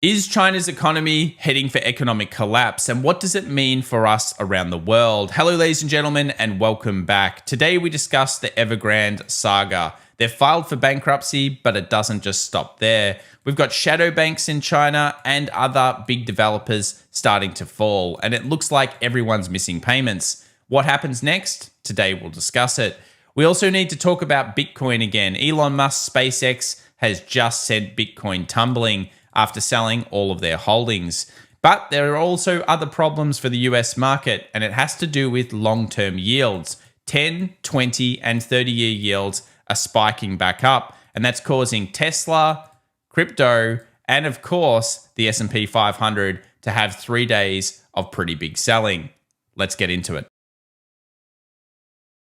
Is China's economy heading for economic collapse, and what does it mean for us around the world? Hello, ladies and gentlemen, and welcome back. Today we discuss the Evergrande saga. They've filed for bankruptcy, but it doesn't just stop there. We've got shadow banks in China and other big developers starting to fall, and it looks like everyone's missing payments. What happens next? Today we'll discuss it. We also need to talk about Bitcoin again. Elon Musk's SpaceX has just sent Bitcoin tumbling after selling all of their holdings. But there are also other problems for the US market, and it has to do with long-term yields. 10, 20, and 30-year yields are spiking back up, and that's causing Tesla, crypto, and of course, the S&P 500 to have 3 days of pretty big selling. Let's get into it.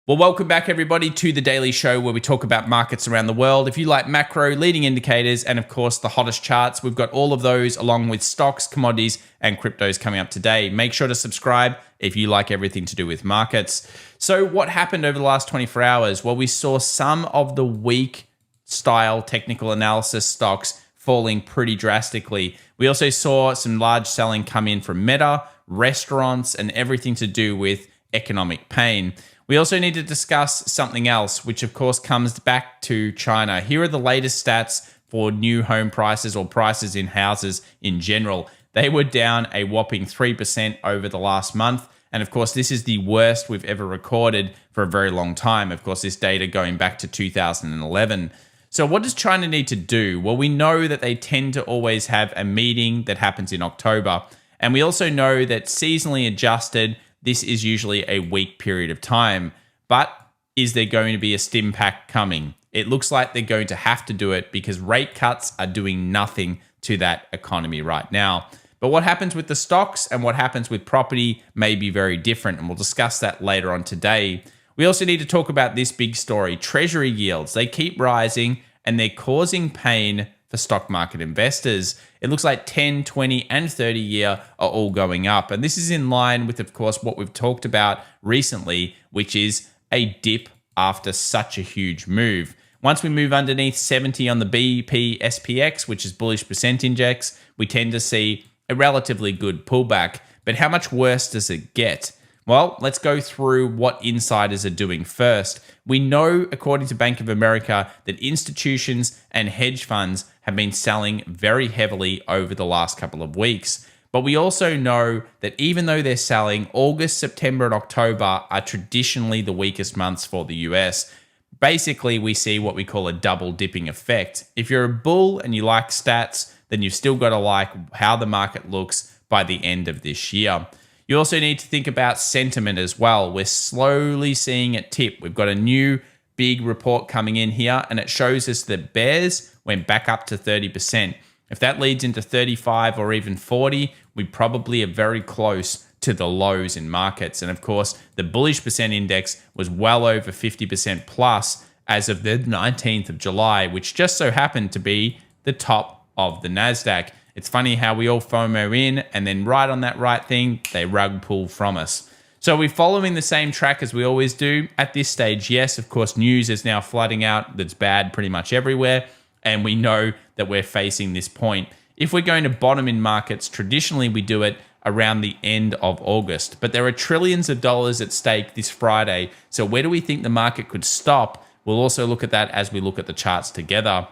Well, welcome back, everybody, to The Daily Show, where we talk about markets around the world. If you like macro, leading indicators, and of course, the hottest charts, we've got all of those along with stocks, commodities, and cryptos coming up today. Make sure to subscribe if you like everything to do with markets. So what happened over the last 24 hours? Well, we saw some of the weak style technical analysis stocks falling pretty drastically. We also saw some large selling come in from Meta, restaurants, and everything to do with economic pain. We also need to discuss something else, which of course comes back to China. Here are the latest stats for new home prices or prices in houses in general. They were down a whopping 3% over the last month. And of course, this is the worst we've ever recorded for a very long time. Of course, this data going back to 2011. So what does China need to do? Well, we know that they tend to always have a meeting that happens in October. And we also know that seasonally adjusted, this is usually a weak period of time. But is there going to be a stim pack coming? It looks like they're going to have to do it because rate cuts are doing nothing to that economy right now. But what happens with the stocks and what happens with property may be very different, and we'll discuss that later on today. We also need to talk about this big story. Treasury yields, they keep rising and they're causing pain for stock market investors. It looks like 10, 20, and 30 year are all going up. And this is in line with, of course, what we've talked about recently, which is a dip after such a huge move. Once we move underneath 70 on the BP SPX, which is bullish percent index, we tend to see a relatively good pullback. But how much worse does it get? Well, let's go through what insiders are doing first. We know, according to Bank of America, that institutions and hedge funds have been selling very heavily over the last couple of weeks. But we also know that even though they're selling, August, September, and October are traditionally the weakest months for the US. Basically, we see what we call a double dipping effect. If you're a bull and you like stats, then you've still got to like how the market looks by the end of this year. You also need to think about sentiment as well. We're slowly seeing it tip. We've got a new big report coming in here, and it shows us that bears went back up to 30%. If that leads into 35 or even 40, we probably are very close to the lows in markets. And of course, the bullish percent index was well over 50% plus as of the 19th of July, which just so happened to be the top of the NASDAQ. It's funny how we all FOMO in, and then right on that right thing, they rug pull from us. So we're following the same track as we always do. At this stage, yes, of course, news is now flooding out that's bad pretty much everywhere, and we know that we're facing this point. If we're going to bottom in markets, traditionally we do it around the end of August, but there are trillions of dollars at stake this Friday. So where do we think the market could stop? We'll also look at that as we look at the charts together.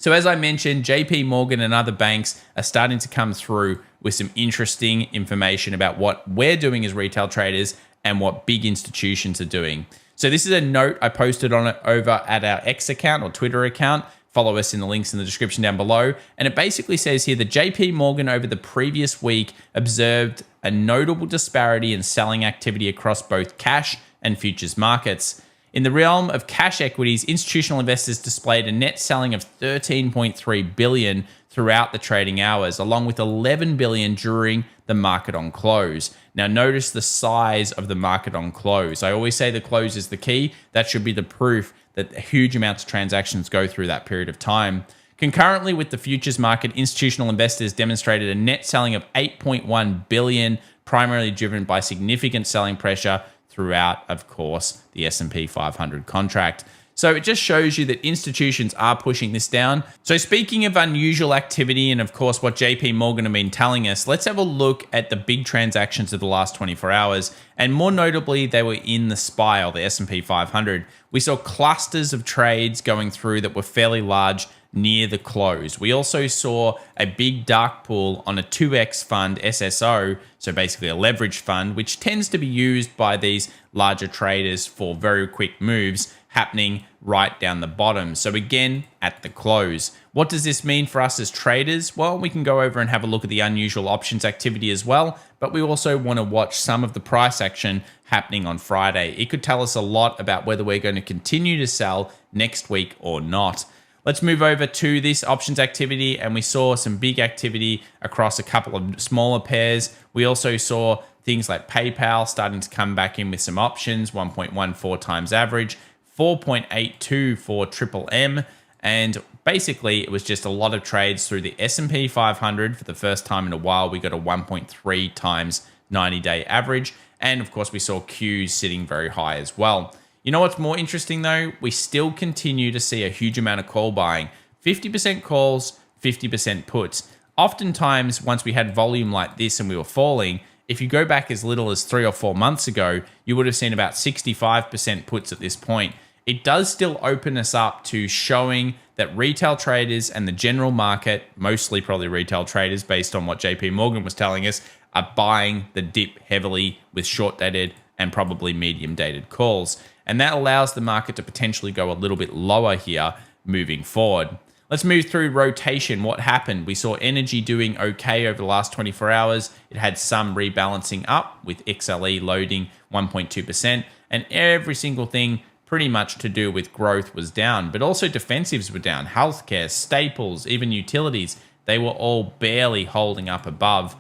So as I mentioned, JP Morgan and other banks are starting to come through with some interesting information about what we're doing as retail traders and what big institutions are doing. So this is a note I posted on it over at our X account or Twitter account. Follow us in the links in the description down below. And it basically says here that JP Morgan over the previous week observed a notable disparity in selling activity across both cash and futures markets. In the realm of cash equities, institutional investors displayed a net selling of $13.3 billion throughout the trading hours, along with $11 billion during the market on close. Now, notice the size of the market on close. I always say the close is the key. That should be the proof that huge amounts of transactions go through that period of time. Concurrently with the futures market, institutional investors demonstrated a net selling of $8.1 billion, primarily driven by significant selling pressure throughout, of course, the S&P 500 contract. So it just shows you that institutions are pushing this down. So speaking of unusual activity and of course what JP Morgan have been telling us, let's have a look at the big transactions of the last 24 hours. And more notably, they were in the SPY, or the S&P 500. We saw clusters of trades going through that were fairly large near the close. We also saw a big dark pool on a 2x fund, SSO, so basically a leverage fund, which tends to be used by these larger traders for very quick moves, happening right down the bottom. So again, at the close. What does this mean for us as traders? Well, we can go over and have a look at the unusual options activity as well, but we also want to watch some of the price action happening on Friday. It could tell us a lot about whether we're going to continue to sell next week or not. Let's move over to this options activity, and we saw some big activity across a couple of smaller pairs. We also saw things like PayPal starting to come back in with some options, 1.14 times average, 4.82 for Triple M, and basically it was just a lot of trades through the S&P 500. For the first time in a while, we got a 1.3 times 90-day average, and of course we saw Qs sitting very high as well. You know what's more interesting though? We still continue to see a huge amount of call buying. 50% calls, 50% puts. Oftentimes, once we had volume like this and we were falling, if you go back as little as 3 or 4 months ago, you would have seen about 65% puts at this point. It does still open us up to showing that retail traders and the general market, mostly probably retail traders based on what JP Morgan was telling us, are buying the dip heavily with short-dated and probably medium-dated calls. And that allows the market to potentially go a little bit lower here moving forward. Let's move through rotation. What happened? We saw energy doing okay over the last 24 hours. It had some rebalancing up with XLE loading 1.2%, and every single thing pretty much to do with growth was down, but also defensives were down. Healthcare, staples, even utilities, they were all barely holding up above.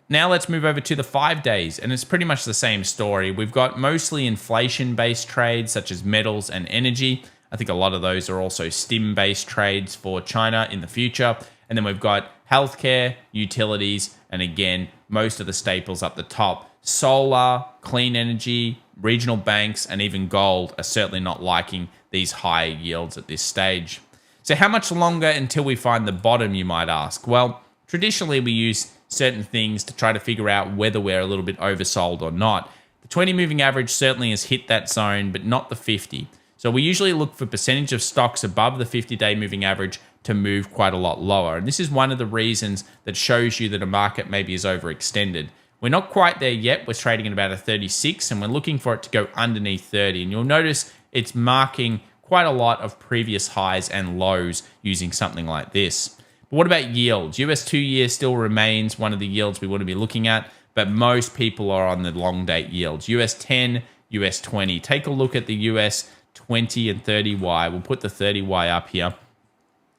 Now let's move over to the 5 days, and it's pretty much the same story. We've got mostly inflation-based trades such as metals and energy. I think a lot of those are also stim-based trades for China in the future. And then we've got healthcare, utilities, and again, most of the staples up the top. Solar, clean energy, regional banks, and even gold are certainly not liking these high yields at this stage. So how much longer until we find the bottom, you might ask? Well, traditionally we use certain things to try to figure out whether we're a little bit oversold or not. The 20 moving average certainly has hit that zone, but not the 50. So we usually look for percentage of stocks above the 50-day moving average to move quite a lot lower. And this is one of the reasons that shows you that a market maybe is overextended. We're not quite there yet. We're trading at about a 36, and we're looking for it to go underneath 30. And you'll notice it's marking quite a lot of previous highs and lows using something like this. But what about yields? US 2-year still remains one of the yields we want to be looking at, but most people are on the long date yields. US 10, US 20. Take a look at the US 20 and 30Y. We'll put the 30Y up here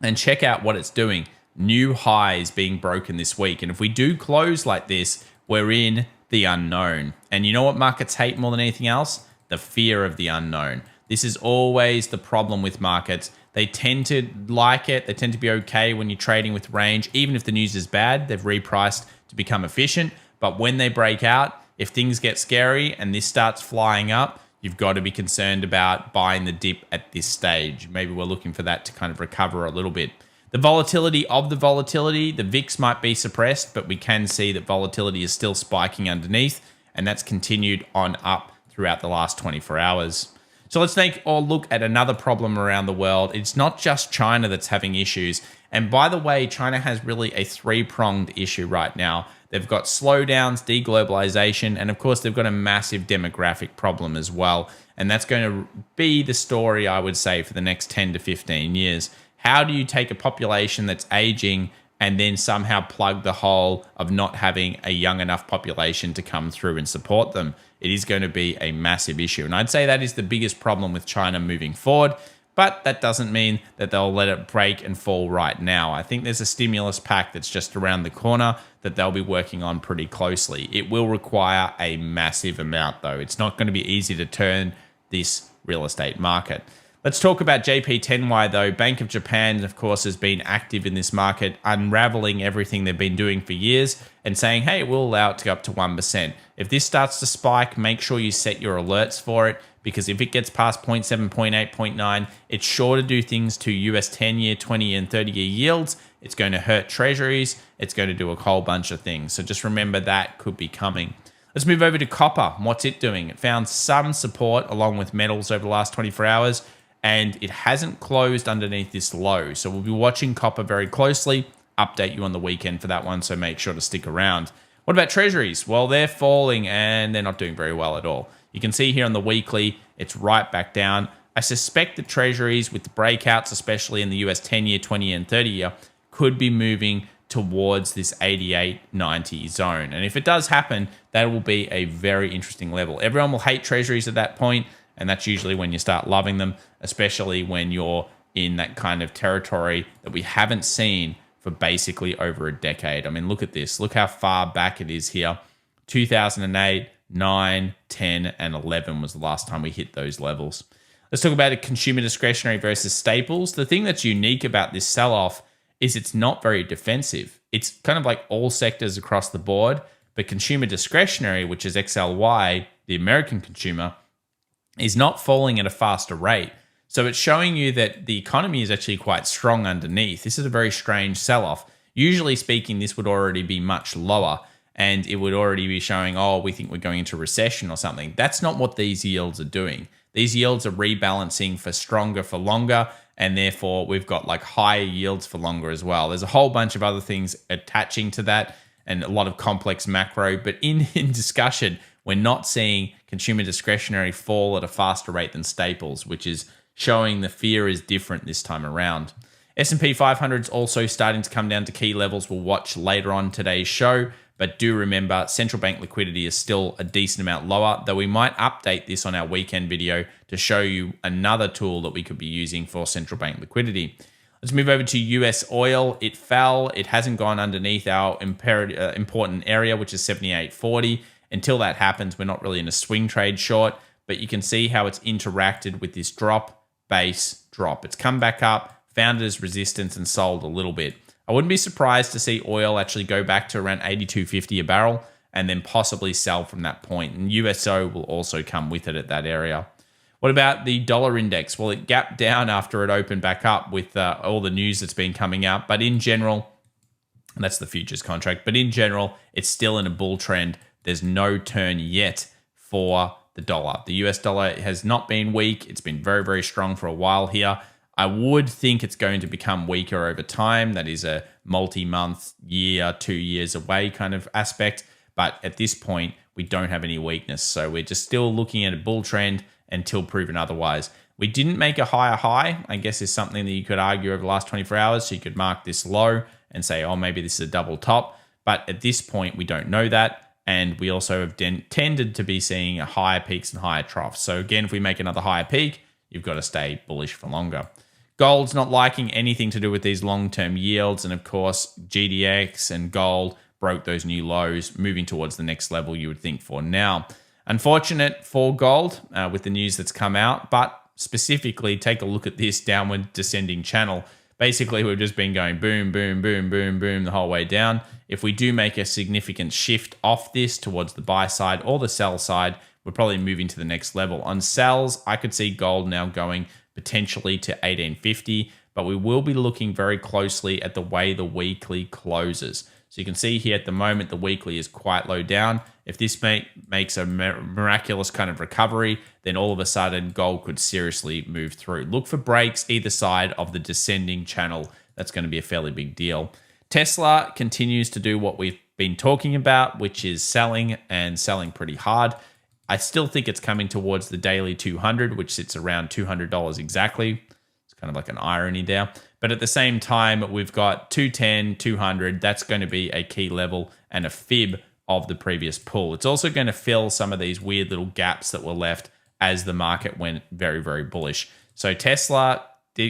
and check out what it's doing. New highs being broken this week. And if we do close like this, we're in the unknown. And you know what markets hate more than anything else? The fear of the unknown. This is always the problem with markets. They tend to like it. They tend to be okay when you're trading with range. Even if the news is bad, they've repriced to become efficient. But when they break out, if things get scary and this starts flying up, you've got to be concerned about buying the dip at this stage. Maybe we're looking for that to kind of recover a little bit. The volatility of the volatility, the VIX might be suppressed, but we can see that volatility is still spiking underneath, and that's continued on up throughout the last 24 hours. So let's take a look at another problem around the world. It's not just China that's having issues. And by the way, China has really a three-pronged issue right now. They've got slowdowns, deglobalization, and of course they've got a massive demographic problem as well. And that's going to be the story, I would say, for the next 10 to 15 years. How do you take a population that's aging and then somehow plug the hole of not having a young enough population to come through and support them? It is going to be a massive issue. And I'd say that is the biggest problem with China moving forward. But that doesn't mean that they'll let it break and fall right now. I think there's a stimulus pack that's just around the corner that they'll be working on pretty closely. It will require a massive amount, though. It's not going to be easy to turn this real estate market. Let's talk about JP10Y though. Bank of Japan, of course, has been active in this market, unraveling everything they've been doing for years and saying, hey, we'll allow it to go up to 1%. If this starts to spike, make sure you set your alerts for it, because if it gets past 0.7, 0.8, 0.9, it's sure to do things to US 10-year, 20-year, and 30-year yields. It's going to hurt treasuries. It's going to do a whole bunch of things. So just remember that could be coming. Let's move over to copper. What's it doing? It found some support along with metals over the last 24 hours, and it hasn't closed underneath this low. So we'll be watching copper very closely, update you on the weekend for that one, so make sure to stick around. What about treasuries? Well, they're falling and they're not doing very well at all. You can see here on the weekly, it's right back down. I suspect the treasuries with the breakouts, especially in the US 10-year, 20-year, and 30-year, could be moving towards this 88.90 zone. And if it does happen, that will be a very interesting level. Everyone will hate treasuries at that point, and that's usually when you start loving them, especially when you're in that kind of territory that we haven't seen for basically over a decade. I mean, look at this. Look how far back it is here. 2008, 9, 10, and 11 was the last time we hit those levels. Let's talk about a consumer discretionary versus staples. The thing that's unique about this sell-off is it's not very defensive. It's kind of like all sectors across the board, but consumer discretionary, which is XLY, the American consumer, is not falling at a faster rate. So it's showing you that the economy is actually quite strong underneath. This is a very strange sell-off. Usually speaking, this would already be much lower, and it would already be showing, oh, we think we're going into recession or something. That's not what these yields are doing. These yields are rebalancing for stronger for longer, and therefore we've got like higher yields for longer as well. There's a whole bunch of other things attaching to that and a lot of complex macro, but in discussion, we're not seeing consumer discretionary fall at a faster rate than staples, which is showing the fear is different this time around. S&P 500 is also starting to come down to key levels we'll watch later on today's show, but do remember central bank liquidity is still a decent amount lower, though we might update this on our weekend video to show you another tool that we could be using for central bank liquidity. Let's move over to US oil. It fell. It hasn't gone underneath our important area, which is 78.40. Until that happens, we're not really in a swing trade short, but you can see how it's interacted with this drop, base, drop. It's come back up, found it as resistance, and sold a little bit. I wouldn't be surprised to see oil actually go back to around 82.50 a barrel and then possibly sell from that point. And USO will also come with it at that area. What about the dollar index? Well, it gapped down after it opened back up with all the news that's been coming out. But in general, and that's the futures contract, but in general, it's still in a bull trend. There's no turn yet for the dollar. The US dollar has not been weak. It's been very, very strong for a while here. I would think it's going to become weaker over time. That is a multi-month, year, 2 years away kind of aspect. But at this point, we don't have any weakness. So we're just still looking at a bull trend until proven otherwise. We didn't make a higher high, I guess, is something that you could argue over the last 24 hours. So you could mark this low and say, oh, maybe this is a double top. But at this point, we don't know that. And we also have tended to be seeing higher peaks and higher troughs. So again, if we make another higher peak, you've got to stay bullish for longer. Gold's not liking anything to do with these long-term yields. And of course, GDX and gold broke those new lows, moving towards the next level you would think for now. Unfortunate for gold with the news that's come out, but specifically take a look at this downward descending channel. Basically, we've just been going boom, boom, boom, boom, boom the whole way down. If we do make a significant shift off this towards the buy side or the sell side, we're probably moving to the next level. On sells, I could see gold now going potentially to 1850, but we will be looking very closely at the way the weekly closes. So you can see here at the moment, the weekly is quite low down. If this makes a miraculous kind of recovery, then all of a sudden gold could seriously move through. Look for breaks either side of the descending channel. That's going to be a fairly big deal. Tesla continues to do what we've been talking about, which is selling and selling pretty hard. I still think it's coming towards the daily 200, which sits around $200 exactly. It's kind of like an irony there. But at the same time, we've got 210, 200. That's going to be a key level and a fib of the previous pull. It's also going to fill some of these weird little gaps that were left as the market went very, very bullish. So Tesla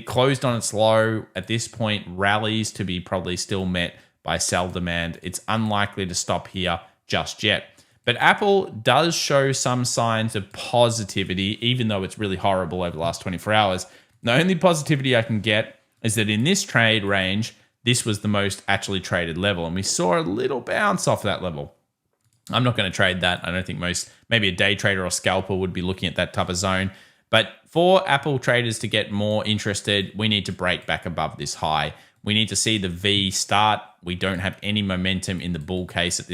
closed on its low. At this point, rallies to be probably still met by sell demand. It's unlikely to stop here just yet. But Apple does show some signs of positivity, even though it's really horrible over the last 24 hours. The only positivity I can get is that in this trade range, this was the most actually traded level, and we saw a little bounce off that level. I'm not going to trade that. I don't think maybe a day trader or scalper would be looking at that type of zone. But for Apple traders to get more interested, we need to break back above this high. We need to see the V start. We don't have any momentum in the bull case at this